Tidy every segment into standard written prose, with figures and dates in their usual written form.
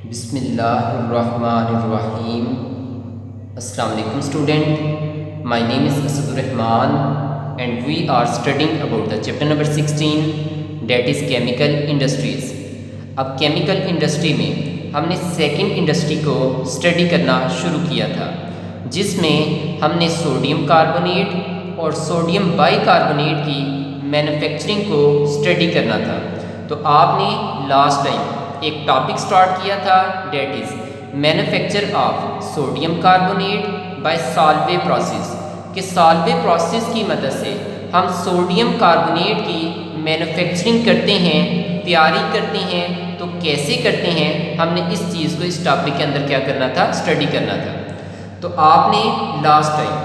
बिस्मिल्लाहिर्रहमानिर्रहीम। अस्सलाम वालेकुम student, my name is Asadurrahman and we are studying about the chapter number 16 that is chemical industries. अब chemical industry में हमने सेकंड इंडस्ट्री को स्टडी करना शुरू किया था, जिसमें हमने सोडियम कार्बोनेट और सोडियम बाइकार्बोनेट की मैन्युफैक्चरिंग को स्टडी करना था। तो आपने लास्ट टाइम एक टॉपिक स्टार्ट किया था, that is manufacture of sodium carbonate bye Solvay process. कि सॉल्वे प्रोसेस की मदद से हम सोडियम कार्बोनेट की मैन्युफैक्चरिंग करते हैं, तैयारी करते हैं। तो कैसे करते हैं, हमने इस चीज़ को इस टॉपिक के अंदर क्या करना था, स्टडी करना था। तो आपने लास्ट टाइम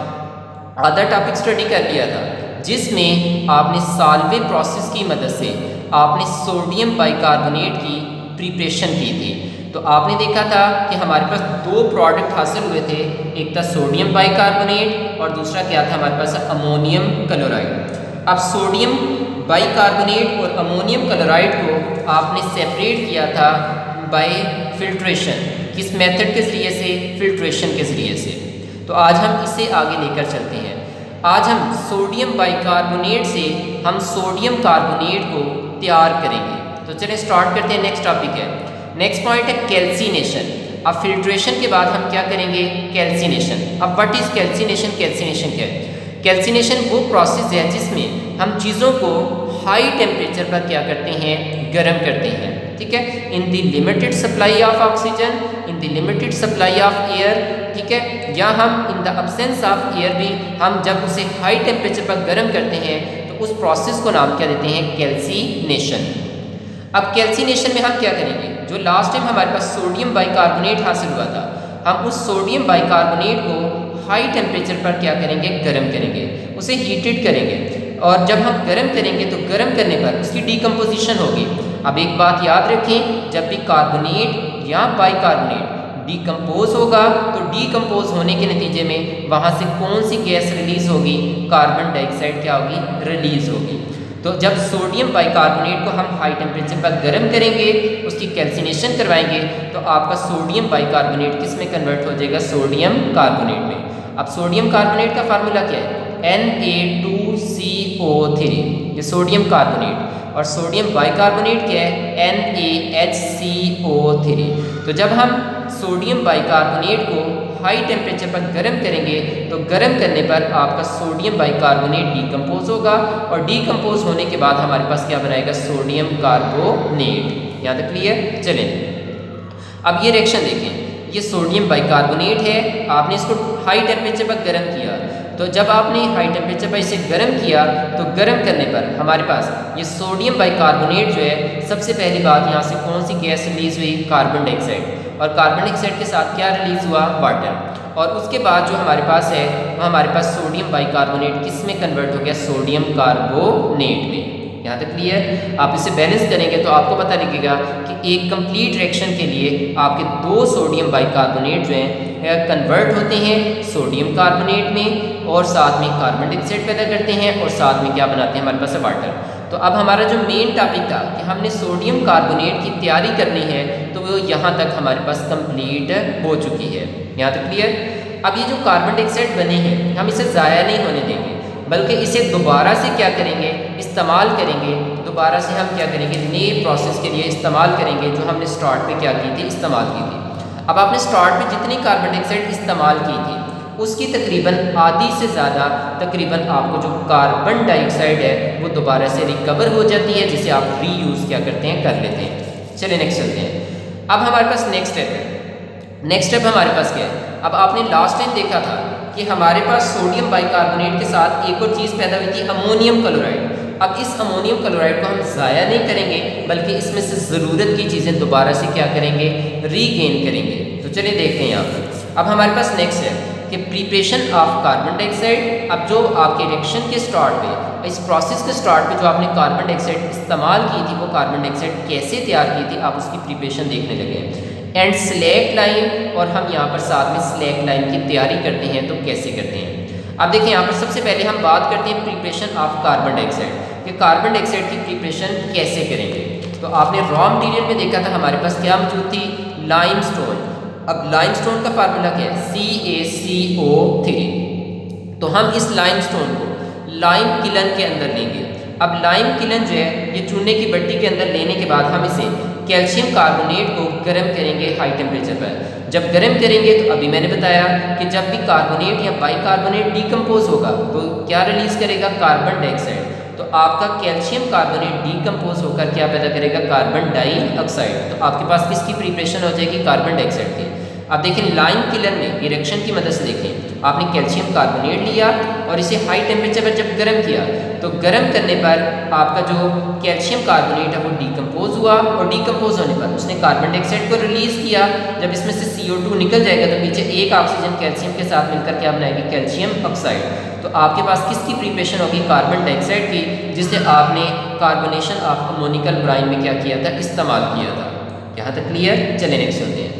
आधा टॉपिक स्टडी कर लिया था, जिसमें आपने सॉल्वे प्रोसेस की मदद से आपने सोडियम बाइकार्बोनेट की प्रिपरेशन की थी। तो आपने देखा था कि हमारे पास दो प्रोडक्ट हासिल हुए थे, एक था सोडियम बाइकार्बोनेट और दूसरा क्या था हमारे पास, अमोनियम क्लोराइड। अब सोडियम बाइकार्बोनेट और अमोनियम क्लोराइड को आपने सेपरेट किया था बाय फिल्ट्रेशन। किस मेथड के ज़रिए से, फिल्ट्रेशन के ज़रिए से। तो आज हम इसे आगे लेकर चलते हैं। आज हम सोडियम बाइकार्बोनेट से हम सोडियम कार्बोनेट को तैयार करेंगे। तो चलिए स्टार्ट करते हैं। नेक्स्ट टॉपिक है, नेक्स्ट पॉइंट है कैल्सिनेशन। अब फिल्ट्रेशन के बाद हम क्या करेंगे, कैल्सिनेशन। अब व्हाट इज कैल्सिनेशन, कैल्सिनेशन क्या है? कैल्सिनेशन वो प्रोसेस है जिसमें हम चीज़ों को हाई टेम्परेचर पर क्या करते हैं, गर्म करते हैं। ठीक है, in the limited supply of oxygen, in the limited supply of air. ठीक है, या हम in the absence of air भी हम जब उसे हाई टेम्परेचर पर गर्म करते हैं तो उस प्रोसेस को नाम क्या देते हैं, कैल्सिनेशन। अब कैल्सिनेशन में हम क्या करेंगे, जो लास्ट टाइम हमारे पास सोडियम बाइकार्बोनेट हासिल हुआ था, हम उस सोडियम बाइकार्बोनेट को हाई टेम्परेचर पर क्या करेंगे, गर्म करेंगे, उसे हीटेड करेंगे। और जब हम गर्म करेंगे तो गर्म करने पर उसकी डिकम्पोजिशन होगी। अब एक बात याद रखें, जब भी कार्बोनेट या बाइकार्बोनेट डिकम्पोज होगा तो डिकम्पोज होने के नतीजे में वहाँ से कौन सी गैस रिलीज होगी, कार्बन डाइऑक्साइड क्या होगी, रिलीज होगी। तो जब सोडियम बाइकार्बोनेट को हम हाई टेम्परेचर पर गर्म करेंगे, उसकी कैल्सिनेशन करवाएंगे, तो आपका सोडियम बाइकार्बोनेट किस में कन्वर्ट हो जाएगा, सोडियम कार्बोनेट में। अब सोडियम कार्बोनेट का फार्मूला क्या है, Na2CO3, ये सोडियम कार्बोनेट। और सोडियम बाइकार्बोनेट क्या है, NaHCO3। तो जब हम सोडियम बाइकार्बोनेट को हाई टेम्परेचर पर गर्म करेंगे तो गर्म करने पर आपका सोडियम बाइकार्बोनेट डिकम्पोज होगा और डिकम्पोज होने के बाद हमारे पास क्या बनाएगा, सोडियम कार्बोनेट। यहाँ तक क्लियर। चलें, अब ये रिएक्शन देखें, ये सोडियम बाइकार्बोनेट है, आपने इसको हाई टेम्परेचर पर गर्म किया। तो जब आपने हाई टेम्परेचर पर इसे गर्म किया तो गर्म करने पर हमारे पास ये सोडियम बाइकार्बोनेट जो है, सबसे पहली बात यहाँ से कौन सी गैस रिलीज हुई, कार्बन डाइऑक्साइड। और कार्बन डाइऑक्साइड के साथ क्या रिलीज हुआ, वाटर। और उसके बाद जो हमारे पास है वो हमारे पास सोडियम बाइकार्बोनेट किस में कन्वर्ट हो गया, सोडियम कार्बोनेट में। यहाँ तक क्लियर। आप इसे बैलेंस करेंगे तो आपको पता लगेगा कि एक कंप्लीट रिएक्शन के लिए आपके दो सोडियम बाइकार्बोनेट जो हैं कन्वर्ट होते हैं सोडियम कार्बोनेट में, और साथ में कार्बन डाइऑक्साइड पैदा करते हैं, और साथ में क्या बनाते हैं, हमारे पास वाटर। तो अब हमारा जो मेन टॉपिक था कि हमने सोडियम कार्बोनेट की तैयारी करनी है, तो वो यहाँ तक हमारे पास कंप्लीट हो चुकी है। यहाँ तक क्लियर। अब ये जो कार्बन डाइऑक्साइड बने हैं, हम इसे ज़ाया नहीं होने देंगे, बल्कि इसे दोबारा से क्या करेंगे, इस्तेमाल करेंगे। दोबारा से हम क्या करेंगे, नए प्रोसेस के लिए इस्तेमाल करेंगे, जो हमने स्टार्ट पे क्या की थी, इस्तेमाल की थी। अब आपने स्टार्ट पे जितनी कार्बन डाइऑक्साइड इस्तेमाल की थी उसकी तकरीबन आधी से ज़्यादा तकरीबन आपको जो कार्बन डाइऑक्साइड है वो दोबारा से रिकवर हो जाती है, जिसे आप रीयूज़ क्या करते हैं, कर लेते हैं। चलिए नेक्स्ट चलते हैं। अब हमारे पास नेक्स्ट स्टेप है। नेक्स्ट स्टेप हमारे पास क्या है, अब आपने लास्ट टाइम देखा था कि हमारे पास सोडियम बाइकार्बोनेट के साथ एक और चीज़ पैदा हुई थी, अमोनियम क्लोराइड। अब इस अमोनियम क्लोराइड को हम ज़ाया नहीं करेंगे, बल्कि इसमें से ज़रूरत की चीज़ें दोबारा से क्या करेंगे, रीगेन करेंगे। तो चलिए देखते हैं यहाँ पर। अब हमारे पास नेक्स्ट है कि प्रिपरेशन ऑफ कार्बन डाइऑक्साइड। अब जो आपके रिएक्शन के स्टार्ट पे, इस प्रोसेस के स्टार्ट पे जो आपने कार्बन डाइऑक्साइड इस्तेमाल की थी, वो कार्बन डाइऑक्साइड कैसे तैयार की थी, आप उसकी प्रिपरेशन देखने लगे हैं। एंड स्लैक लाइन, और हम यहाँ पर साथ में स्लैक लाइन की तैयारी करते हैं। तो कैसे करते हैं, अब देखिए यहाँ पर सबसे पहले हम बात करते हैं प्रिपरेशन ऑफ कार्बन डाइऑक्साइड, कि कार्बन डाइऑक्साइड की प्रिपरेशन कैसे करेंगे। तो आपने रॉ मटेरियल में देखा था हमारे पास क्या मौजूद थी, लाइमस्टोन। अब लाइमस्टोन का फार्मूला क्या है? CaCO3। तो हम इस लाइमस्टोन को लाइम किलन के अंदर लेंगे। अब लाइम किलन जो है ये चूने की भट्टी के अंदर लेने के बाद हम इसे कैल्शियम कार्बोनेट को गर्म करेंगे हाई टेम्परेचर पर। जब गर्म करेंगे तो अभी मैंने बताया कि जब भी कार्बोनेट या बाइकार्बोनेट डिकम्पोज होगा तो क्या रिलीज करेगा? Carbon dioxide. तो आपका कैल्शियम कार्बोनेट डिकम्पोज होकर क्या पैदा करेगा? Carbon dioxide. तो आपके पास किसकी प्रिपरेशन हो जाएगी? कार्बन डाइऑक्साइड की। अब देखिए लाइम किलर में रिएक्शन की मदद से देखें, आपने कैल्शियम कार्बोनेट लिया और इसे हाई टेम्परेचर पर जब गर्म किया तो गर्म करने पर आपका जो कैल्शियम कार्बोनेट है वो डिकम्पोज हुआ और डिकम्पोज होने पर उसने कार्बन डाइऑक्साइड को रिलीज किया। जब इसमें से CO2 निकल जाएगा तो पीछे एक ऑक्सीजन कैल्शियम के साथ मिलकर क्या बनाएगी? Calcium oxide. तो आपके पास किसकी प्रिपरेशन होगी? कार्बन डाइऑक्साइड की, जिसे आपने कार्बोनेशन ऑफ अमोनिकल ब्राइन में क्या किया था? इस्तेमाल किया था। यहाँ तक क्लियर? चलिए नेक्स्ट होते हैं।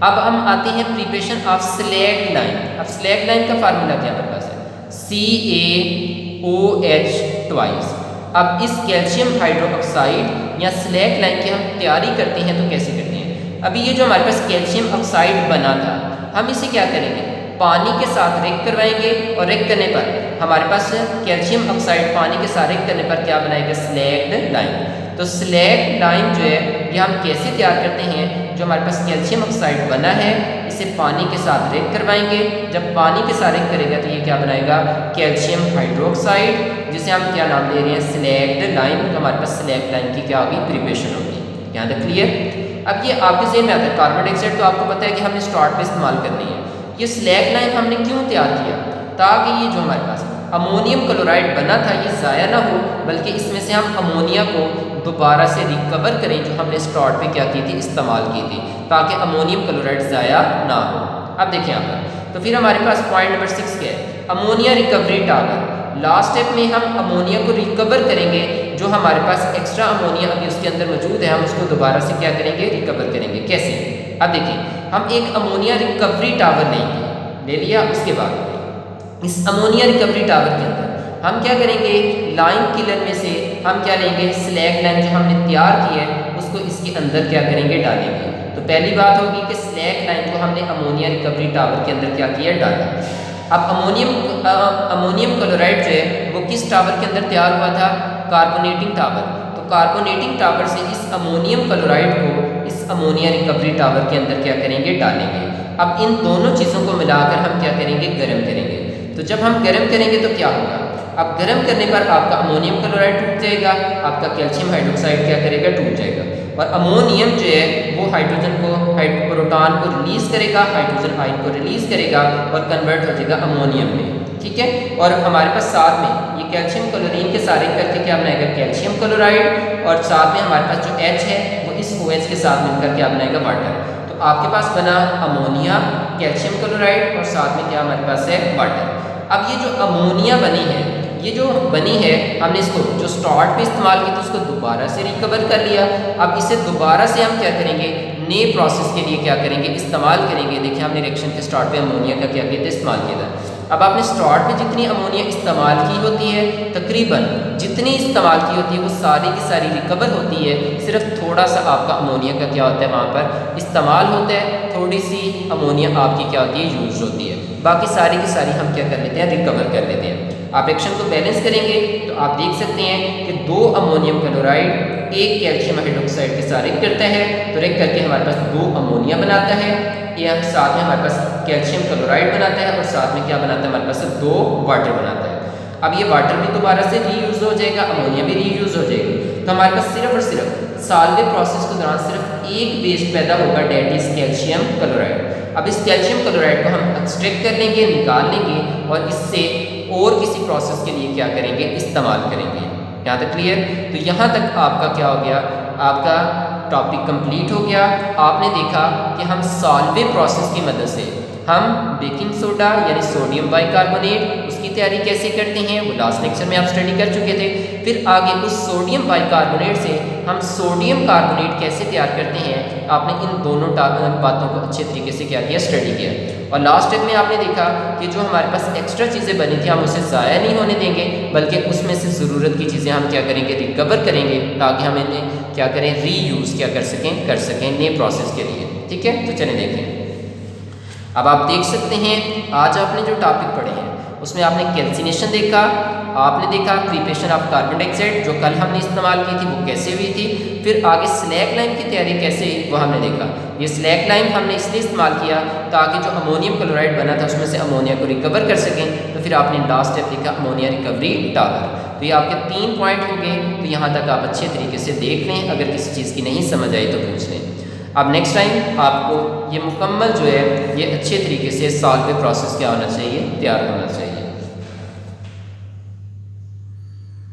अब हम आते हैं प्रिपरेशन ऑफ स्लैग लाइम। अब स्लैग लाइम का फार्मूला क्या हमारे पास है? CaOH twice. अब इस कैल्शियम हाइड्रोक्साइड या स्लैग लाइम की हम तैयारी करते हैं तो कैसे करते हैं? अभी ये जो हमारे पास कैल्शियम ऑक्साइड बना था हम इसे क्या करेंगे? पानी के साथ रेक करवाएंगे और रेक करने पर हमारे पास कैल्शियम ऑक्साइड पानी के साथ रेक करने पर क्या बनाएगा? Slagged lime. तो स्लैग लाइम जो है ये हम कैसे तैयार करते हैं? जो हमारे पास कैल्शियम ऑक्साइड बना है इसे पानी के साथ रेक करवाएंगे। जब पानी के साथ रेक करेगा तो ये क्या बनाएगा? कैल्शियम हाइड्रोक्साइड, जिसे हम क्या नाम दे रहे हैं? Slagged lime. तो हमारे पास स्लैग लाइम की क्या होगी? प्रिपरेशन होगी। यहाँ तक क्लियर? अब ये आपके ज़हन में आता है कार्बन डाइऑक्साइड तो आपको पता है कि हमने स्टार्ट पे इस्तेमाल करनी है। ये स्लैग लाइम हमने क्यों तैयार किया? ताकि ये जो हमारे पास अमोनियम क्लोराइड बना था ये ज़ाया ना हो, बल्कि इसमें से हम अमोनिया को दोबारा से रिकवर करें जो हमने स्टार्ट पे क्या की थी? इस्तेमाल की थी, ताकि अमोनियम क्लोराइड ज़ाया ना हो। अब देखिए यहाँ पर तो फिर हमारे पास पॉइंट नंबर 6 क्या है? Ammonia recovery tower. Last step में हम अमोनिया को रिकवर करेंगे। जो हमारे पास एक्स्ट्रा अमोनिया अभी उसके अंदर मौजूद है हम उसको दोबारा से क्या करेंगे? रिकवर करेंगे। कैसे? अब देखिए हम एक अमोनिया रिकवरी टावर लेंगे, ले लिया। उसके बाद इस अमोनिया रिकवरी टावर के अंदर हम क्या करेंगे? लाइम किलर में से हम क्या लेंगे? स्लैग लाइम जो हमने तैयार की है उसको इसके अंदर क्या करेंगे? डालेंगे। तो पहली बात होगी कि स्लैग लाइम को हमने अमोनिया रिकवरी टावर के अंदर क्या किया? डाला। अब अमोनियम क्लोराइड जो है वो किस टावर के अंदर तैयार हुआ था? Carbonating tower. तो कार्बोनेटिंग टावर से इस अमोनियम क्लोराइड को इस अमोनिया रिकवरी टावर के अंदर क्या करेंगे? डालेंगे। अब इन दोनों चीज़ों को मिलाकर हम क्या करेंगे? गर्म करेंगे। तो जब हम गर्म करेंगे तो क्या होगा? अब गर्म करने पर आपका अमोनियम क्लोराइड टूट जाएगा, आपका कैल्शियम हाइड्रोक्साइड क्या करेगा? टूट जाएगा। और अमोनियम जो है वो हाइड्रोजन को प्रोटॉन को रिलीज करेगा, हाइड्रोजन आयन को रिलीज करेगा और कन्वर्ट हो जाएगा अमोनियम में। ठीक है। और हमारे पास साथ में ये कैल्शियम क्लोरीन के सारे करके क्या बनाएगा? Calcium chloride. और साथ में हमारे पास जो H है वो इस OH के साथ मिलकर क्या बनाएगा? वाटर। तो आपके पास बना अमोनिया, कैल्शियम क्लोराइड और साथ में क्या हमारे पास है? वाटर। अब ये जो अमोनिया बनी है ये जो बनी है हमने इसको जो स्टार्ट पे इस्तेमाल की तो उसको दोबारा से रिकवर कर लिया। अब इसे दोबारा से हम क्या करेंगे? नए प्रोसेस के लिए क्या करेंगे? इस्तेमाल करेंगे। देखिए हमने रिएक्शन के स्टार्ट पे अमोनिया का क्या किया था? इस्तेमाल किया था। अब आपने स्टार्ट में जितनी अमोनिया इस्तेमाल की होती है तकरीबन जितनी इस्तेमाल की होती है वो सारी की सारी रिकवर होती है। सिर्फ थोड़ा सा आपका अमोनिया का क्या होता है? वहाँ पर इस्तेमाल होता है, थोड़ी सी अमोनिया आपकी क्या होती है? यूज होती है। बाकी सारी की सारी हम क्या कर लेते हैं? रिकवर कर लेते हैं। आप रिएक्शन को बैलेंस करेंगे तो आप देख सकते हैं कि 2 अमोनियम क्लोराइड एक कैल्शियम हाइड्रोक्साइड के साथ रिएक्ट करता है तो रिएक्ट करके हमारे पास 2 अमोनिया बनाता है। यह साथ में हमारे पास कैल्शियम क्लोराइड बनाता है और साथ में क्या बनाता है? हमारे पास 2 वाटर बनाता है। अब ये वाटर भी दोबारा से रीयूज हो जाएगा, अमोनिया भी रीयूज हो जाएगी। तो हमारे पास सिर्फ और सिर्फ साल्वे प्रोसेस के दौरान सिर्फ एक बेस पैदा होगा, डेट इज कैल्शियम क्लोराइड। अब इस कैल्शियम क्लोराइड को हम एक्सट्रैक्ट कर लेंगे, निकाल लेंगे और इससे और किसी प्रोसेस के लिए क्या करेंगे? इस्तेमाल करेंगे। यहाँ तक क्लियर? तो यहाँ तक आपका क्या हो गया? आपका टॉपिक कंप्लीट हो गया। आपने देखा कि हम सॉल्वे प्रोसेस की मदद से हम बेकिंग सोडा यानी सोडियम बाइकार्बोनेट उसकी तैयारी कैसे करते हैं वो लास्ट लेक्चर में आप स्टडी कर चुके थे। फिर आगे उस सोडियम बाइकार्बोनेट से हम सोडियम कार्बोनेट कैसे तैयार करते हैं, आपने इन दोनों बातों को अच्छे तरीके से क्या किया, स्टडी किया। और लास्ट स्टेप में आपने देखा कि जो हमारे पास एक्स्ट्रा चीज़ें बनी थी हम उसे ज़ाया नहीं होने देंगे, बल्कि उसमें से ज़रूरत की चीज़ें हम क्या करेंगे, रिकवर करेंगे, ताकि हम इन्हें क्या करें, रीयूज़ क्या कर सकें नए प्रोसेस के लिए। ठीक है, तो चलें देखें। अब आप देख सकते हैं आज आपने जो टॉपिक पढ़े हैं उसमें आपने कैल्सिनेशन देखा, आपने देखा प्रिपरेशन ऑफ कार्बन डाइऑक्साइड जो कल हमने इस्तेमाल की थी वो कैसे हुई थी, फिर आगे स्लैक लाइम की तैयारी कैसे हुई वो हमने देखा। ये स्लैक लाइम हमने इसलिए इस्तेमाल किया ताकि जो अमोनियम क्लोराइड बना था उसमें से अमोनिया को रिकवर कर सकें, तो फिर आपने लास्ट स्टेप देखा अमोनिया रिकवरी टावर। तो ये आपके 3 पॉइंट हो गए, तो यहाँ तक आप अच्छे तरीके से देख लें, अगर किसी चीज़ की नहीं समझ आई तो पूछ लें। अब नेक्स्ट टाइम आपको ये मुकम्मल जो है ये अच्छे तरीके से सॉल्वे प्रोसेस क्या होना चाहिए, तैयार होना चाहिए।